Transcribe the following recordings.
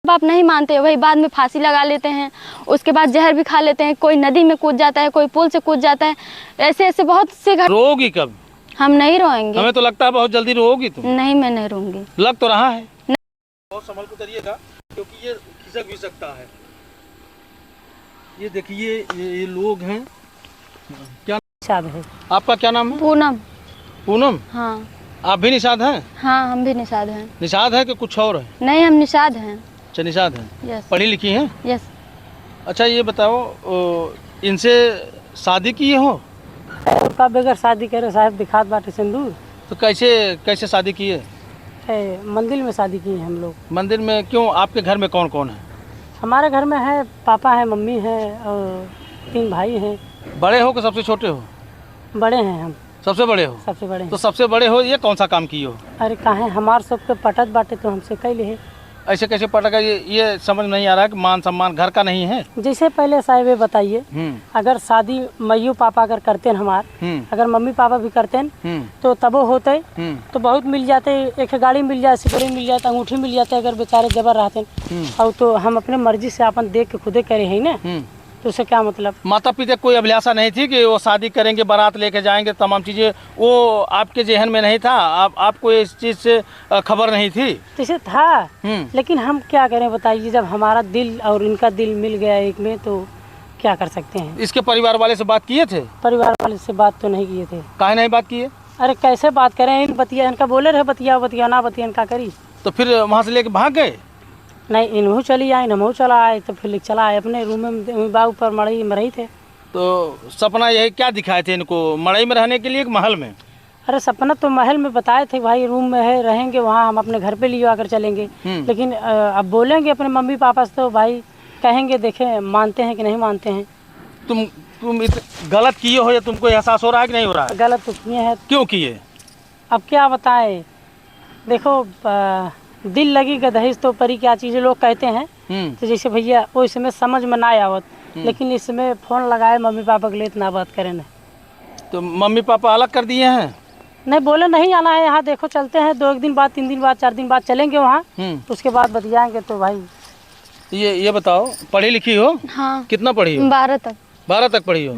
बाप नहीं मानते, वही बाद में फांसी लगा लेते हैं, उसके बाद जहर भी खा लेते हैं, कोई नदी में कूद जाता है, कोई पुल से कूद जाता है, ऐसे ऐसे बहुत से रोगी कब? हम नहीं रोएंगे। हमें तो लगता है बहुत जल्दी रोगी तुम। नहीं, मैं नहीं रोऊंगी। लग तो रहा है। बहुत संभल के करिएगा क्योंकि ये खिसक भी सकता है। ये देखिए ये लोग हैं। क्या निषाद है। आपका क्या नाम है? पूनम। पूनम? हाँ। आप भी निषाद हैं? हाँ, हम भी निषाद हैं। निषाद है कि कुछ और है? नहीं, हम निषाद हैं। अच्छा, निषाद हैं। यस। पढ़ी लिखी हैं? यस। अच्छा, ये बताओ इनसे शादी किए हो? का बगैर शादी करे साहब दिखात बाटे सिंदूर। तो कैसे शादी किए? मंदिर में शादी की है हम लोग। मंदिर में क्यों? आपके घर में कौन कौन है? हमारे घर में है पापा है, मम्मी है और 3 भाई हैं। बड़े हो कि सबसे छोटे हो? बड़े हैं हम। सबसे बड़े हो? सबसे बड़े हैं। तो सबसे बड़े हो, ये कौन सा काम किए हो? अरे कहाँ हमारे सबके पटत बाटे तो हमसे कैले है। ऐसे कैसे पटका? ये समझ नहीं आ रहा है कि मान सम्मान घर का नहीं है। जैसे पहले साहब ये बताइए, अगर शादी मम्मी पापा अगर करते हमार, अगर मम्मी पापा भी करते तो तबो होते तो बहुत मिल जाते, एक गाड़ी मिल जाए, सिकड़ी मिल जाते, अंगूठी मिल जाते, अगर बेचारे जबर रहते। और तो हम अपने मर्जी से अपन देख के खुदे करे है ना, तो उससे क्या मतलब? माता पिता कोई अभिलाषा नहीं थी कि वो शादी करेंगे, बारात लेके जाएंगे, तमाम चीजें वो आपके जहन में नहीं था? आपको इस चीज से खबर नहीं थी? जैसे था, लेकिन हम क्या करें बताइए, जब हमारा दिल और इनका दिल मिल गया एक में तो क्या कर सकते हैं। इसके परिवार वाले से बात किए थे? परिवार वाले से बात तो नहीं किए थे। काहे नहीं बात किए? अरे कैसे बात करें, इन बतिया इनका बोले रहे बतिया ना बतिया इनका करी। तो फिर वहाँ से लेके भाग गए? नहीं, इन्हों चली आए, नमो चला आए, तो फिर चला आए अपने रूम में, बाग पर मड़ई में रही थे। तो सपना यही क्या दिखाए थे इनको, मड़ई में रहने के लिए कि महल में? अरे सपना तो महल में बताए थे, भाई रूम में है रहेंगे, वहाँ हम अपने घर पे लिए आकर चलेंगे। लेकिन अब बोलेंगे अपने मम्मी पापा से तो भाई कहेंगे, देखें मानते हैं कि नहीं मानते हैं। तुम गलत किए हो या तुमको एहसास हो रहा है कि नहीं हो रहा है? गलत तो किए हैं। क्यों किए? अब क्या बताएं, देखो दिल लगी गदहिस तो परी क्या चीज़ लोग कहते हैं। तो जैसे भैया वो इसमें समझ में ना आवत, लेकिन इसमें फ़ोन लगाए मम्मी पापा के लिए इतना बात करें ना। तो मम्मी पापा अलग कर दिए हैं? नहीं, बोले नहीं आना है यहाँ, देखो चलते हैं 2 दिन बाद, 3 दिन बाद, 4 दिन बाद चलेंगे वहाँ, उसके बाद बतियाएंगे। तो भाई ये बताओ, पढ़ी लिखी हो? हाँ। कितना पढ़ी हो? 12 तक। 12 तक पढ़ी हो?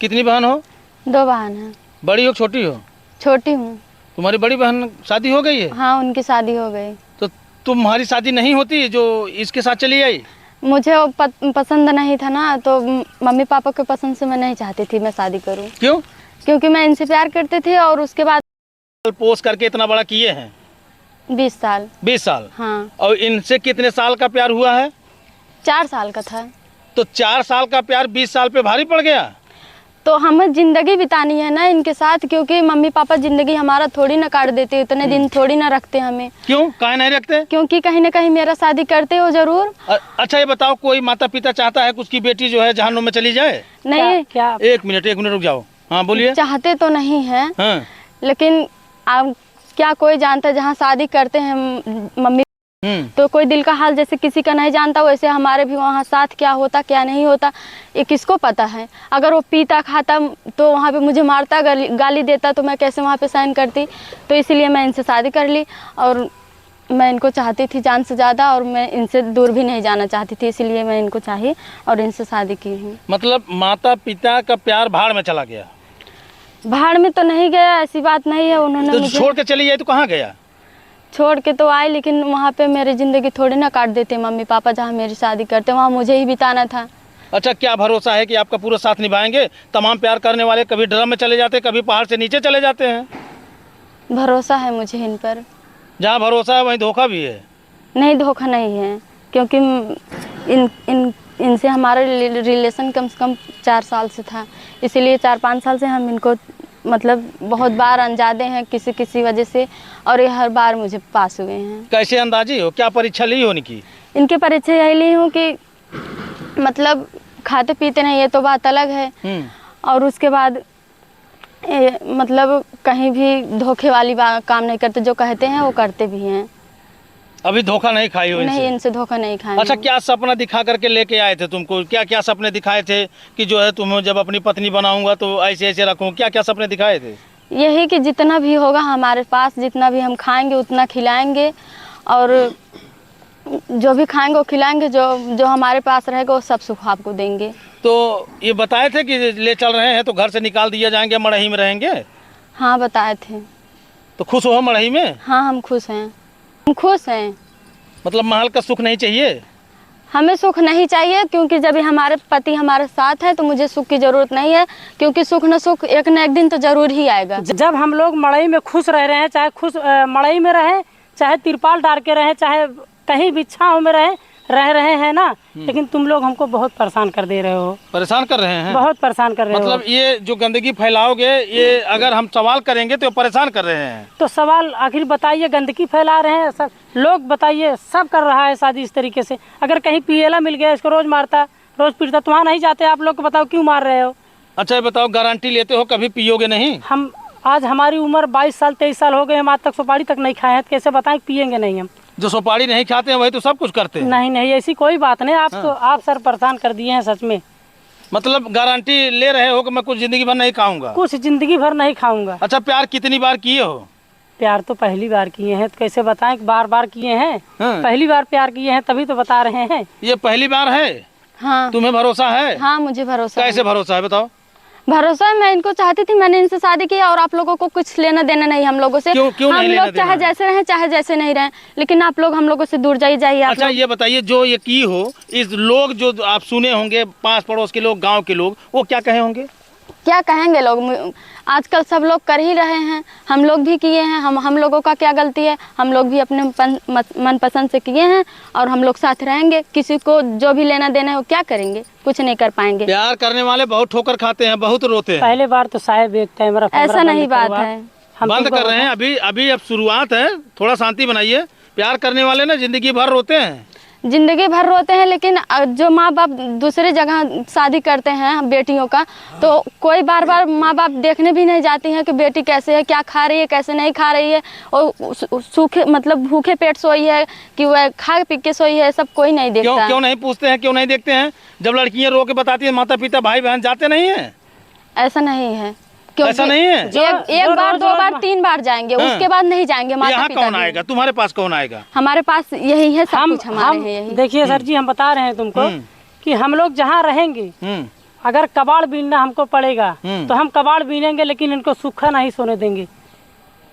कितनी बहन हो? 2 बहन हैं। बड़ी हो छोटी हो? छोटी हूँ। तुम्हारी बड़ी बहन शादी हो गई है? हाँ, उनकी शादी हो गई। तो तुम्हारी शादी नहीं होती जो इसके साथ चली आई? मुझे वो पसंद नहीं था ना, तो मम्मी पापा के पसंद से मैं नहीं चाहती थी मैं शादी करूं। क्यों? क्योंकि मैं इनसे प्यार करती थी और उसके बाद पोस करके इतना बड़ा किए हैं। 20 साल। 20 साल? हाँ। और इनसे कितने साल का प्यार हुआ है? 4 साल का था। तो 4 साल का प्यार 20 साल पे भारी पड़ गया? तो हमें जिंदगी बितानी है ना इनके साथ, क्योंकि मम्मी पापा जिंदगी हमारा थोड़ी ना काट देते, इतने दिन थोड़ी ना रखते हमें। क्यों? काहे नहीं रखते? क्योंकि कहीं ना कहीं मेरा शादी करते हो जरूर। अच्छा ये बताओ, कोई माता पिता चाहता है कि उसकी बेटी जो है जहन्नुम में चली जाए? नहीं। क्या? एक मिनट रुक जाओ। हाँ बोलिए। चाहते तो नहीं है। हाँ। लेकिन आप क्या कोई जानता है, जहाँ शादी करते हैं मम्मी तो कोई दिल का हाल जैसे किसी का नहीं जानता, वैसे हमारे भी वहाँ साथ क्या होता क्या नहीं होता ये किसको पता है। अगर वो पीता खाता तो वहाँ पे मुझे मारता, गाली देता, तो मैं कैसे वहाँ पे साइन करती। तो इसीलिए मैं इनसे शादी कर ली और मैं इनको चाहती थी जान से ज़्यादा, और मैं इनसे दूर भी नहीं जाना चाहती थी, इसीलिए मैं इनको चाहिए और इनसे शादी की हूँ। मतलब माता पिता का प्यार भाड़ में चला गया? भाड़ में तो नहीं गया, ऐसी बात नहीं है। उन्होंने मुझे छोड़ के चली जाए तो कहाँ गया? छोड़ के तो आए, लेकिन वहाँ पे मेरी ज़िंदगी थोड़ी ना काट देते मम्मी पापा, जहाँ मेरी शादी करते वहाँ मुझे ही बिताना था। अच्छा, क्या भरोसा है कि आपका पूरा साथ निभाएंगे? तमाम प्यार करने वाले कभी ड्रम में चले जाते, कभी पहाड़ से नीचे चले जाते हैं। भरोसा है मुझे इन पर। जहाँ भरोसा है वहीं धोखा भी है। नहीं, धोखा नहीं है, क्योंकि इनसे हमारा रिलेशन कम से कम 4 साल से था, इसीलिए 4-5 साल से हम इनको मतलब बहुत बार अनजाने हैं किसी वजह से, और ये हर बार मुझे पास हुए हैं। कैसे अंदाजी हो? क्या परीक्षा ली हो इनकी? इनके परीक्षा यही ली हूँ कि मतलब खाते पीते नहीं, ये तो बात अलग है, और उसके बाद मतलब कहीं भी धोखे वाली काम नहीं करते, जो कहते हैं वो करते भी हैं। अभी धोखा नहीं खाई हो इनसे? नहीं, इनसे धोखा नहीं खाया। अच्छा, क्या सपना दिखा करके लेके आए थे तुमको? क्या क्या सपने दिखाए थे कि जो है तुम्हें जब अपनी पत्नी बनाऊंगा तो ऐसे ऐसे रखूँ? क्या क्या सपने दिखाए थे? यही कि जितना भी होगा हमारे पास, जितना भी हम खाएंगे उतना खिलाएंगे, और जो भी खाएंगे वो खिलाएंगे, जो जो हमारे पास रहेगा वो सब सुख आपको देंगे। तो ये बताए थे कि ले चल रहे हैं तो घर से निकाल दिया जाएंगे, मड़ही में रहेंगे? हाँ बताए थे। तो खुश हो मड़ही में? हाँ हम खुश हैं, हम खुश हैं। मतलब महल का सुख नहीं चाहिए? हमें सुख नहीं चाहिए, क्योंकि जब हमारे पति हमारे साथ है तो मुझे सुख की जरूरत नहीं है, क्योंकि सुख न सुख एक न एक दिन तो जरूर ही आएगा। जब हम लोग मड़ई में खुश रह रहे हैं, चाहे खुश मड़ई में रहें, चाहे तिरपाल डाल के रहें, चाहे कहीं भी छांव में रह रहे हैं ना, लेकिन तुम लोग हमको बहुत परेशान कर दे रहे हो। परेशान कर रहे हैं? बहुत परेशान कर रहे हो। मतलब ये जो गंदगी फैलाओगे, ये अगर हम सवाल करेंगे तो परेशान कर रहे हैं। तो सवाल आखिर बताइए, गंदगी फैला रहे हैं सब लोग, बताइए सब कर रहा है शादी इस तरीके से। अगर कहीं पिएला मिल गया, इसको रोज मारता रोज पीटता, तो वहाँ नहीं जाते आप लोग को, बताओ क्यों मार रहे हो? अच्छा ये बताओ, गारंटी लेते हो कभी पियोगे नहीं? हम आज हमारी उम्र 22 साल 23 साल हो गए, हम आज तक सुपारी तक नहीं खाए हैं, तो कैसे बताएं पियेंगे नहीं हम? जो सुपारी नहीं खाते हैं वही तो सब कुछ करते हैं। नहीं नहीं, ऐसी कोई बात नहीं। आप तो आप सर परेशान कर दिए हैं सच में। मतलब गारंटी ले रहे हो कि मैं कुछ जिंदगी भर नहीं खाऊंगा? कुछ जिंदगी भर नहीं खाऊंगा। अच्छा प्यार कितनी बार किए हो? प्यार तो पहली बार किए हैं, तो कैसे बताएं कि बार बार किए हैं? पहली बार प्यार किए हैं तभी तो बता रहे हैं। ये पहली बार है? हाँ। तुम्हें भरोसा है? हाँ मुझे भरोसा है। कैसे भरोसा है बताओ? भरोसा है, मैं इनको चाहती थी, मैंने इनसे शादी किया और आप लोगों को कुछ लेना देना नहीं हम लोगों से। क्यों हम नहीं लेना लोग चाहे देना? जैसे रहें चाहे जैसे नहीं रहें, लेकिन आप लोग हम लोगों से दूर जाइए। आप अच्छा लोग ये बताइए, जो ये की हो, इस लोग जो आप सुने होंगे, पास पड़ोस के लोग, गांव के लोग, वो क्या कहे होंगे? क्या कहेंगे लोग? आजकल सब लोग कर ही रहे हैं, हम लोग भी किए हैं। हम लोगों का क्या गलती है? हम लोग भी अपने मनपसंद से किए हैं और हम लोग साथ रहेंगे। किसी को जो भी लेना देना है वो क्या करेंगे? कुछ नहीं कर पाएंगे। प्यार करने वाले बहुत ठोकर खाते हैं, बहुत रोते हैं। पहले बार तो साहेब एक कैमरा ऐसा नहीं बात है। हम बंद कर रहे हैं अभी अब शुरुआत है, थोड़ा शांति बनाइए। प्यार करने वाले ना जिंदगी भर रोते हैं, जिंदगी भर रोते हैं, लेकिन जो माँ बाप दूसरे जगह शादी करते हैं बेटियों का, तो कोई बार बार माँ बाप देखने भी नहीं जाती हैं कि बेटी कैसे है, क्या खा रही है, कैसे नहीं खा रही है, और सूखे मतलब भूखे पेट सोई है कि वह खा पी के सोई है, सब कोई नहीं देखता। क्यों नहीं पूछते हैं, क्यों नहीं देखते हैं? जब लड़कियां रो के बताती है, माता पिता भाई बहन जाते नहीं है? ऐसा नहीं है। ऐसा नहीं है? एक बार दो बार तीन बार जाएंगे, उसके बाद नहीं जाएंगे। यहाँ कौन आएगा? तुम्हारे पास कौन आएगा? हमारे पास यही है, सब कुछ हमारे हैं यही। देखिए सर जी, हम बता रहे हैं तुमको कि हम लोग जहाँ रहेंगे, अगर कबाड़ बीनना हमको पड़ेगा तो हम कबाड़ बीनेंगे, लेकिन इनको सूखा नहीं सोने देंगे।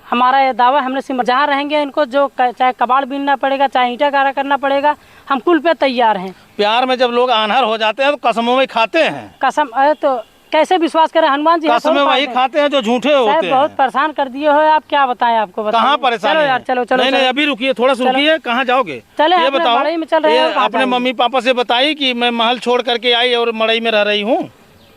हमारा ये दावा, हमने जहाँ रहेंगे इनको जो चाहे कबाड़ बीनना पड़ेगा, चाहे ईंटा गारा करना पड़ेगा, हम कुल पे तैयार हैं। प्यार में जब लोग आन्हर हो जाते हैं तो कसमों में खाते हैं। कसम तो कैसे विश्वास करें? हनुमान जी कसम में वही खाते हैं जो झूठे होते हैं। बहुत परेशान कर दिए हो आप, क्या बताएं आपको? कहाँ परेशान? चलो यार, चलो चलो। नहीं अभी रुकिए, थोड़ा सा रुकिए। कहाँ जाओगे? चले ये बताओ, में चल रहे हैं। अपने मम्मी पापा से बताई कि मैं महल छोड़ करके आई और मड़ई में रह रही हूँ?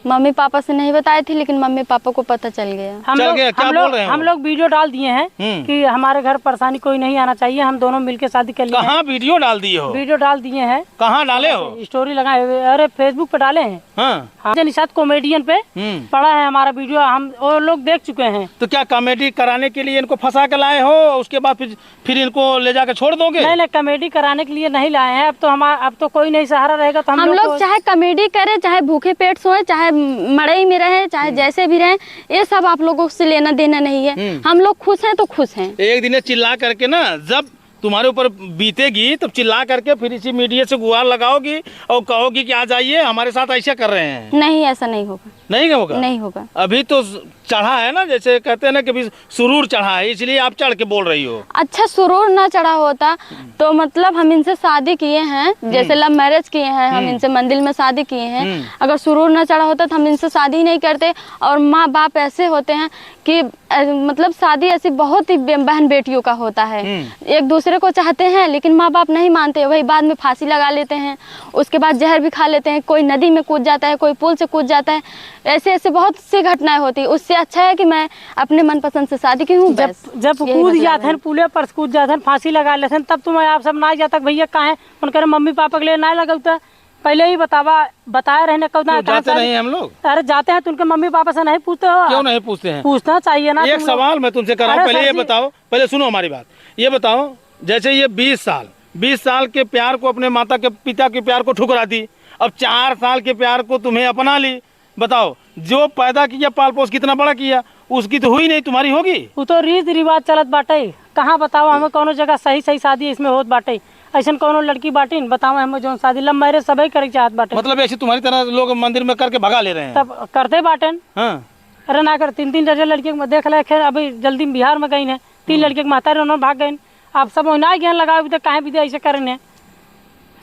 मम्मी पापा से नहीं बताई थी, लेकिन मम्मी पापा को पता चल गया। हम लोग वीडियो डाल दिए हैं कि हमारे घर परेशानी कोई नहीं आना चाहिए, हम दोनों मिलके शादी कर लिए। कहाँ वीडियो डाल दिए हो? वीडियो डाल दिए हैं। कहाँ डाले हो? स्टोरी लगाए हुए, अरे फेसबुक पे डाले हैं। हाँ, निशात कॉमेडियन पे पड़ा है हमारा वीडियो, हम वो लोग देख चुके हैं। तो क्या कॉमेडी कराने के लिए इनको फंसा के लाए हो, उसके बाद फिर इनको ले जाकर छोड़ दोगे? नहीं, कॉमेडी कराने के लिए नहीं लाए हैं। अब तो कोई नहीं सहारा रहेगा, तो हम लोग चाहे कॉमेडी करें, चाहे भूखे पेट सोए, चाहे मड़ई में रहे, चाहे जैसे भी रहे, ये सब आप लोगों से लेना देना नहीं है। हम लोग खुश हैं तो खुश हैं। एक दिन चिल्ला करके ना, जब तुम्हारे ऊपर बीतेगी तब चिल्ला करके फिर इसी मीडिया से गुहार लगाओगी और कहोगी कि आ जाइए हमारे साथ ऐसा कर रहे हैं। नहीं, ऐसा नहीं होगा। नहीं होगा? नहीं होगा। अभी तो चढ़ा है ना, जैसे कहते हैं ना कि सुरूर चढ़ा है, इसलिए आप चढ़ के बोल रही हो। अच्छा, सुरूर ना चढ़ा होता तो मतलब हम इनसे शादी किए हैं, जैसे लव मैरिज किए हैं, हम इनसे मंदिर में शादी किए हैं। अगर सुरूर ना चढ़ा होता तो हम इनसे शादी ही नहीं करते। और माँ बाप ऐसे होते हैं कि मतलब शादी ऐसी बहुत ही बहन बेटियों का होता है, एक दूसरे को चाहते हैं, लेकिन माँ बाप नहीं मानते, वही बाद में फांसी लगा लेते हैं, उसके बाद जहर भी खा लेते हैं, कोई नदी में कूद जाता है, कोई पुल से कूद जाता है। ऐसे ऐसे बहुत सी घटनाएं होती है। उससे अच्छा है कि मैं अपने मनपसंद से शादी की हूँ। जब कूद जाते हैं, पुलिया पर कूद जाते हैं, फांसी लगा लेते हैं, तब तुम्हें आप सब ना जाता भैया कहाँ है, उनके मम्मी पापा के लिए ना लगता पहले ही बताया रहने को ना। जाते नहीं हम लोग? अरे जाते हैं तो उनके मम्मी पापा से नहीं पूछते हो? क्यों नहीं पूछते हैं? पूछना चाहिए ना। एक सवाल मैं तुमसे कर रहा हूँ, पहले ये बताओ, पहले सुनो हमारी बात। ये बताओ, जैसे ये 20 साल के प्यार को, अपने माता के पिता के प्यार को ठुकरा दी, अब 4 साल के प्यार को तुम्हें अपना ली। बताओ, जो पैदा किया, पाल पोस कितना बड़ा किया, उसकी तो हुई नहीं, तुम्हारी होगी? वो तो रीत रिवाज चलत बाटे। कहाँ बताओ हमें कौनो जगह सही शादी इसमें होत बाटे। ऐसा कोनो लड़की बाटिन बताओ हम जो शादी लव मैरिज सभी करे चाहत बाटे। मतलब ऐसे तुम्हारी तरह लोग मंदिर में करके भगा ले रहे हैं? तब करते बाटन। हाँ। अरे ना कर 3-3 दर्जन लड़कियों को देख ले। खैर अभी जल्दी बिहार में गई है 3 लड़के के माता उन्होंने भाग गए। आप सब ना ज्ञान लगाओ तो कहीं भी ऐसे करने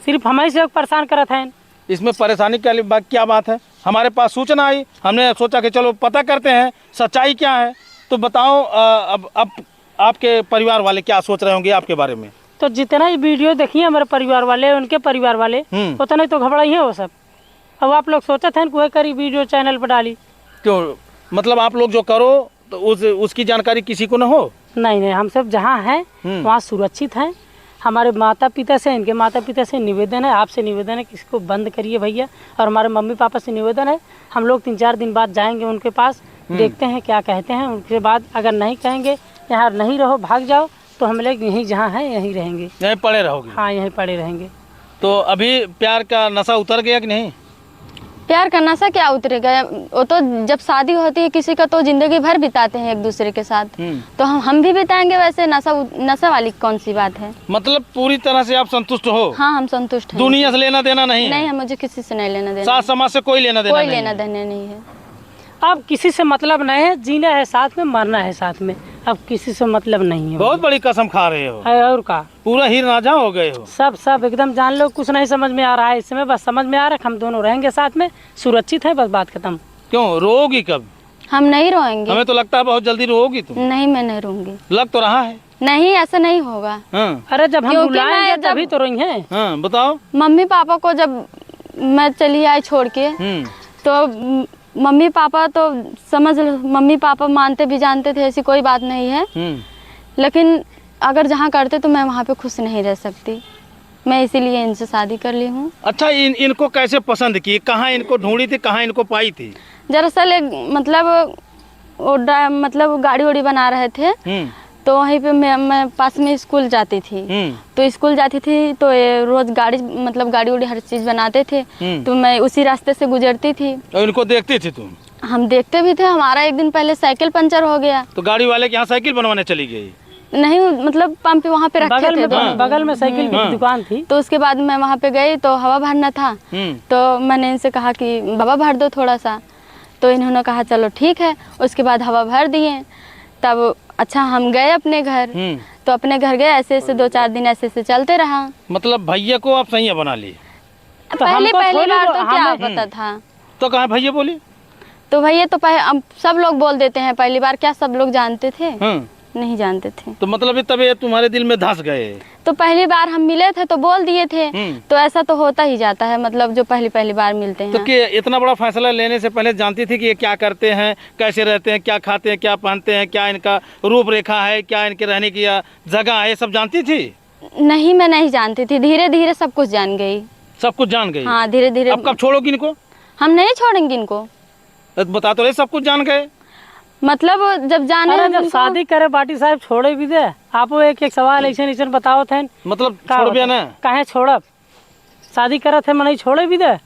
सिर्फ हमारे से परेशान करत हैं। इसमें परेशानी क्या बात है? हमारे पास सूचना आई, हमने सोचा कि चलो पता करते हैं सच्चाई क्या है। तो बताओ अब आपके परिवार वाले क्या सोच रहे होंगे आपके बारे में? तो जितना ही वीडियो देखिए हमारे परिवार वाले उनके परिवार वाले उतना ही तो घबराई है वो सब। अब आप लोग सोचे थे कोई करी वीडियो चैनल पर डाली क्यों? मतलब आप लोग जो करो तो उसकी जानकारी किसी को न हो? नहीं, हम सब जहाँ हैं वहाँ सुरक्षित हैं। हमारे माता पिता से इनके माता पिता से निवेदन है, आपसे निवेदन है कि इसको बंद करिए भैया। और हमारे मम्मी पापा से निवेदन है, हम लोग 3-4 दिन बाद जाएंगे उनके पास, देखते हैं क्या कहते हैं। उनके बाद अगर नहीं कहेंगे यहाँ नहीं रहो भाग जाओ तो हम लोग यहीं जहाँ हैं यहीं रहेंगे। यहीं पड़े रहोगे? हाँ यहीं पड़े रहेंगे। तो अभी प्यार का नशा उतर गया कि नहीं? प्यार का नशा क्या उतरेगा? वो तो जब शादी होती है किसी का तो जिंदगी भर बिताते हैं एक दूसरे के साथ, तो हम भी बिताएंगे वैसे। नशा वाली कौन सी बात है? मतलब पूरी तरह से आप संतुष्ट हो? हाँ हम संतुष्ट हैं। दुनिया से लेना देना नहीं? नहीं, मुझे किसी से नहीं लेना देना। साथ समाज से कोई लेना देना नहीं है। अब किसी से मतलब नहीं है, जीना है साथ में, मरना है साथ में, अब किसी से मतलब नहीं है। बहुत बड़ी कसम खा रहे हो। और का पूरा हीर राजा हो गए हो। सब एकदम जान लो। कुछ नहीं समझ में आ रहा है इस समय, बस समझ में आ रहा है हम दोनों रहेंगे साथ में, सुरक्षित है, बस बात खत्म। क्यों रोओगी कब? हम नहीं रोएंगे। हमें तो लगता है बहुत जल्दी रोओगी तुम। नहीं, मैं नहीं रोऊंगी। लग तो रहा है। नहीं, ऐसा नहीं होगा। हाँ। अरे जब हम बुलाएंगे तभी तो रोई है। हाँ बताओ। मम्मी पापा को जब मैं चली आई छोड़ के तो मम्मी पापा तो मम्मी पापा मानते भी जानते थे ऐसी कोई बात नहीं है, लेकिन अगर जहाँ करते तो मैं वहाँ पे खुश नहीं रह सकती। मैं इसीलिए इनसे शादी कर ली हूँ। अच्छा इनको कैसे पसंद की? कहाँ इनको ढूंढी थी, कहाँ इनको पाई थी? दरअसल मतलब गाड़ी वाड़ी बना रहे थे तो वहीं पे मैं पास में स्कूल जाती थी। तो स्कूल जाती थी तो रोज गाड़ी वाड़ी हर चीज बनाते थे, तो मैं उसी रास्ते से गुजरती थी। और इनको देखती थी तुम? हम देखते भी थे। हमारा एक दिन पहले साइकिल पंचर हो गया तो गाड़ी वाले के यहाँ साइकिल बनवाने चली गई? नहीं, मतलब पंप पे वहाँ पे रखे थे। बगल में साइकिल की दुकान थी। तो उसके बाद मैं वहाँ पे गई तो हवा भरना था, तो मैंने इनसे कहा कि बाबा भर दो थोड़ा सा। तो इन्होंने कहा चलो ठीक है। उसके बाद हवा भर दिए। तब अच्छा हम गए अपने घर। तो अपने घर गए, ऐसे 2-4 दिन ऐसे चलते रहा। मतलब भैया को आप सही बना ली? पहली बार तो क्या पता था। तो कहाँ भैया बोली? तो भैया तो अब सब लोग बोल देते हैं, पहली बार क्या सब लोग जानते थे? नहीं जानते थे। तो मतलब तब ये तुम्हारे दिल में धंस गए? तो पहली बार हम मिले थे तो बोल दिए थे। तो ऐसा तो होता ही जाता है, मतलब जो पहली बार मिलते हैं। तो कि इतना बड़ा फैसला लेने से पहले जानती थी कि ये क्या करते हैं, कैसे रहते हैं, क्या खाते हैं, क्या पहनते हैं, क्या इनका रूपरेखा है, क्या इनके रहने की जगह है, सब जानती थी? नहीं, मैं नहीं जानती थी। धीरे धीरे सब कुछ जान गई। सब कुछ जान गई? हाँ धीरे धीरे। अब कब छोड़ोगी इनको? हम नहीं छोड़ेंगे इनको। बता तो रहे सब कुछ जान गए। मतलब जब जाने जब शादी करे बाटी साहब छोड़े भी दे। आप एक सवाल ऐसे बताओ थे, मतलब छोड़ ना काहे छोड़ब? शादी करे थे मैं छोड़े भी दे।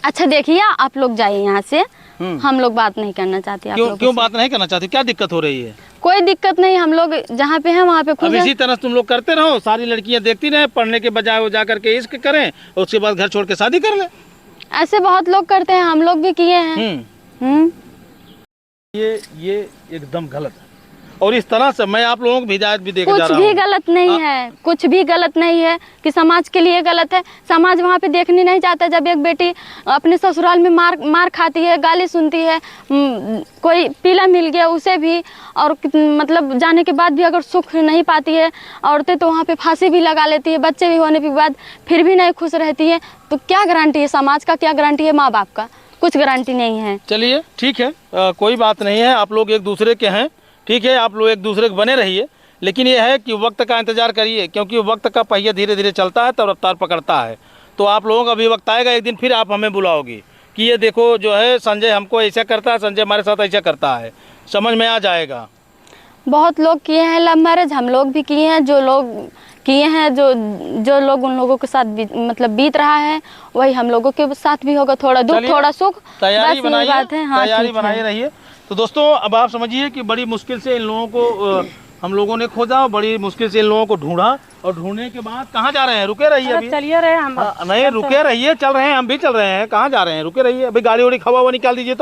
अच्छा देखिए आप लोग जाइए यहाँ से, हम लोग बात नहीं करना चाहते। क्यों बात नहीं करना चाहती? क्या दिक्कत हो रही है? कोई दिक्कत नहीं, हम लोग जहाँ पे हैं वहाँ पे खुश हैं। इसी तरह तुम लोग करते रहो, सारी लड़कियाँ देखती रहे, पढ़ने के बजाय वो जा करके इश्क करें और उसके बाद घर छोड़ के शादी कर ले। ऐसे बहुत लोग करते हैं, हम लोग भी किए हैं। ये एकदम गलत है और इस तरह से मैं आप लोगों को हिदायत भी देकर जा रहा हूँ। कुछ भी गलत नहीं है, कुछ भी गलत नहीं है कि समाज के लिए गलत है। समाज वहाँ पे देखने नहीं चाहता जब एक बेटी अपने ससुराल में मार खाती है, गाली सुनती है, कोई पीला मिल गया उसे भी, और मतलब जाने के बाद भी अगर सुख नहीं पाती है औरतें तो वहाँ पे फांसी भी लगा लेती है। बच्चे भी होने के बाद फिर भी नहीं खुश रहती है। तो क्या गारंटी है समाज का, क्या गारंटी है माँ बाप का? कुछ गारंटी नहीं है। चलिए ठीक है, कोई बात नहीं है। आप लोग एक दूसरे के हैं, ठीक है, आप लोग एक दूसरे के बने रहिए, लेकिन ये है कि वक्त का इंतजार करिए, क्योंकि वक्त का पहिया धीरे धीरे चलता है तब रफ्तार पकड़ता है। तो आप लोगों का भी वक्त आएगा, एक दिन फिर आप हमें बुलाओगी कि ये देखो जो है संजय हमको ऐसा करता है, संजय हमारे साथ ऐसा करता है, समझ में आ जाएगा। बहुत लोग किए हैं लव मैरिज, हम लोग भी किए हैं। जो लोग किए हैं, जो लोग उन लोगों के साथ मतलब बीत रहा है वही हम लोगों के साथ भी होगा। थोड़ा दुख थोड़ा सुख, तैयारी बनाइए, बात है। हाँ, तैयारी बनाए रहिए। तो दोस्तों अब आप समझिए कि बड़ी मुश्किल से इन लोगों को हम लोगों ने खोजा, बड़ी मुश्किल से इन लोगों को ढूंढा, और ढूंढने के बाद कहाँ जा रहे हैं? रुके रहिए अभी। चलिए रहे हम। नहीं रुके रहिए, चल रहे हैं, हम भी चल रहे हैं। कहाँ जा रहे हैं? रुके रहिए, अभी गाड़ी वाड़ी हवा निकाल दीजिए।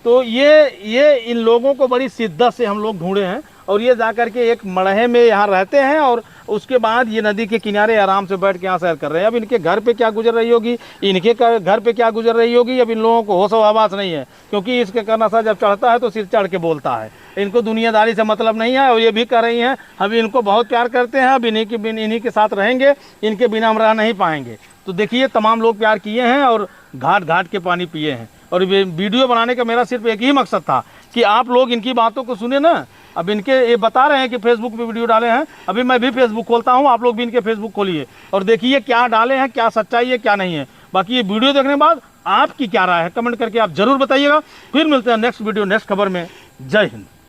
तो ये इन लोगों को बड़ी शिद्दत से हम लोग ढूंढे हैं, और ये जा करके एक मड़हे में यहाँ रहते हैं, और उसके बाद ये नदी के किनारे आराम से बैठ के यहाँ सैर कर रहे हैं। अब इनके घर पे क्या गुजर रही होगी, इनके घर पे क्या गुजर रही होगी, अब इन लोगों को होश आवास नहीं है, क्योंकि इसके का नशा जब चढ़ता है तो सिर चढ़ के बोलता है। इनको दुनियादारी से मतलब नहीं है, और ये भी कह रही हैं हम इनको बहुत प्यार करते हैं, अब इन्हीं के साथ रहेंगे, इनके बिना हम रह नहीं पाएंगे। तो देखिए, तमाम लोग प्यार किए हैं और घाट घाट के पानी पिए हैं। और वीडियो बनाने का मेरा सिर्फ एक ही मकसद था कि आप लोग इनकी बातों को सुने ना। अब इनके ये बता रहे हैं कि फेसबुक पे वीडियो डाले हैं, अभी मैं भी फेसबुक खोलता हूँ, आप लोग भी इनके फेसबुक खोलिए और देखिए क्या डाले हैं, क्या सच्चाई है, क्या नहीं है। बाकी ये वीडियो देखने के बाद आपकी क्या राय है, कमेंट करके आप जरूर बताइएगा। फिर मिलते हैं नेक्स्ट वीडियो, नेक्स्ट खबर में। जय हिंद।